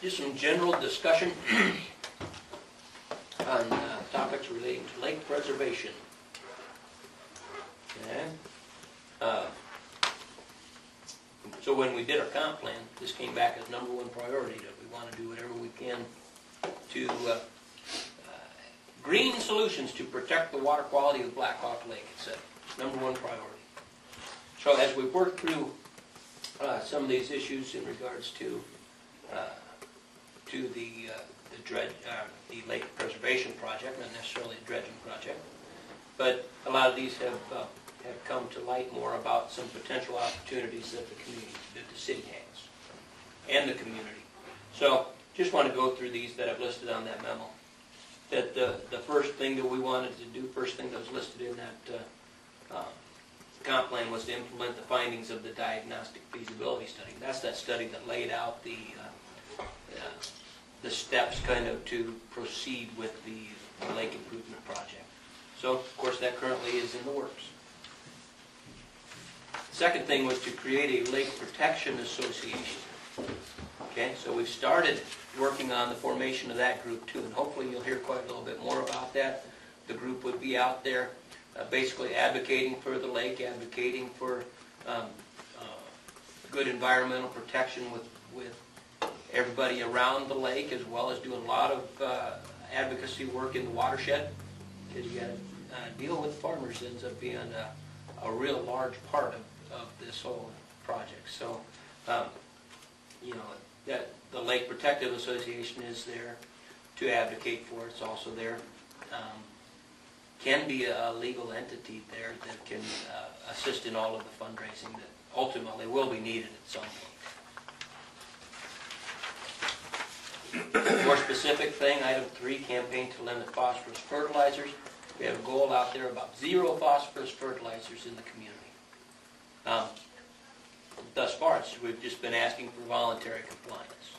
just some general discussion on topics relating to lake preservation. Okay. So when we did our comp plan, this came back as #1 priority, that we want to do whatever we can to green solutions to protect the water quality of Black Hawk Lake. It's #1 priority. So as we work through some of these issues in regards to the lake preservation project, not necessarily a dredging project, but a lot of these have come to light more about some potential opportunities that the city has, and the community. So just want to go through these that I've listed on that memo. That the first thing that we wanted to do, first thing that was listed in that comp plan, was to implement the findings of the diagnostic feasibility study. That's that study that laid out the steps kind of to proceed with the lake improvement project. So of course that currently is in the works. Second thing was to create a lake protection association. Okay, so we've started working on the formation of that group too, and hopefully you'll hear quite a little bit more about that. The group would be out there basically advocating for the lake, advocating for good environmental protection with everybody around the lake, as well as doing a lot of advocacy work in the watershed, because you got to deal with farmers. Ends up being a real large part of this whole project. So, you know, that the Lake Protective Association is there to advocate for. It's also there. Can be a legal entity there that can assist in all of the fundraising that ultimately will be needed at some point. More specific thing, item 3, campaign to limit phosphorus fertilizers. We have a goal out there about 0 phosphorus fertilizers in the community. Thus far, we've just been asking for voluntary compliance.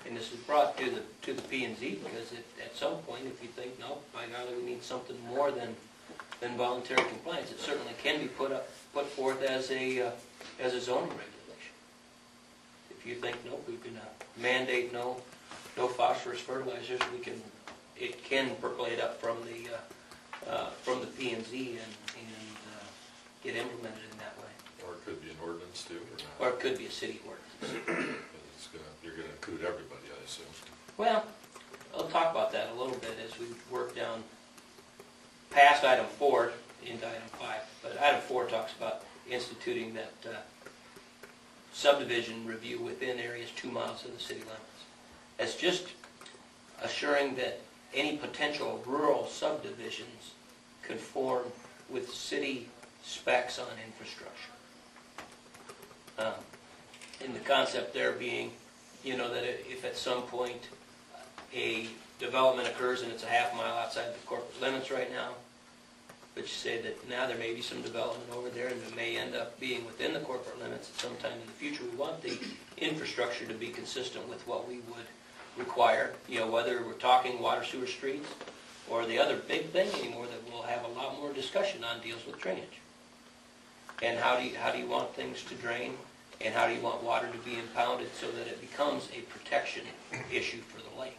And this is brought to the P&Z because at some point, if you think, no, by golly, we need something more than voluntary compliance, it certainly can be put forth as a zoning regulation. If you think, nope, we can mandate no phosphorus fertilizers, it can percolate up from the P&Z and get implemented in that way. Or it could be an ordinance too, or not? Or it could be a city ordinance. You're going to include everybody, I assume. Well, I'll talk about that a little bit as we work down past item 4 into item 5. But item 4 talks about instituting that subdivision review within areas 2 miles of the city limits. That's just assuring that any potential rural subdivisions conform with city specs on infrastructure. And the concept there being, you know, that if at some point a development occurs and it's a half mile outside the corporate limits right now, but you say that now there may be some development over there and it may end up being within the corporate limits at some time in the future, we want the infrastructure to be consistent with what we would require, you know, whether we're talking water, sewer, streets, or the other big thing anymore that we'll have a lot more discussion on deals with drainage. And how do you want things to drain, and how do you want water to be impounded so that it becomes a protection issue for the lake?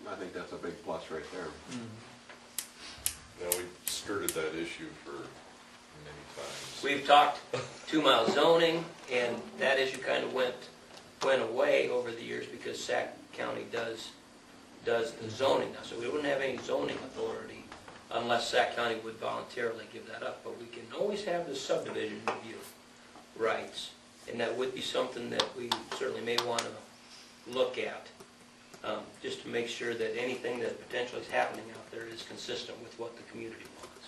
I think that's a big plus right there. Mm-hmm. Now, we've skirted that issue for many times. We've talked 2 mile zoning, and that issue kind of went away over the years because Sac County does the zoning now. So we wouldn't have any zoning authority unless Sac County would voluntarily give that up. But we can always have the subdivision review rights, and that would be something that we certainly may want to look at, just to make sure that anything that potentially is happening out there is consistent with what the community wants.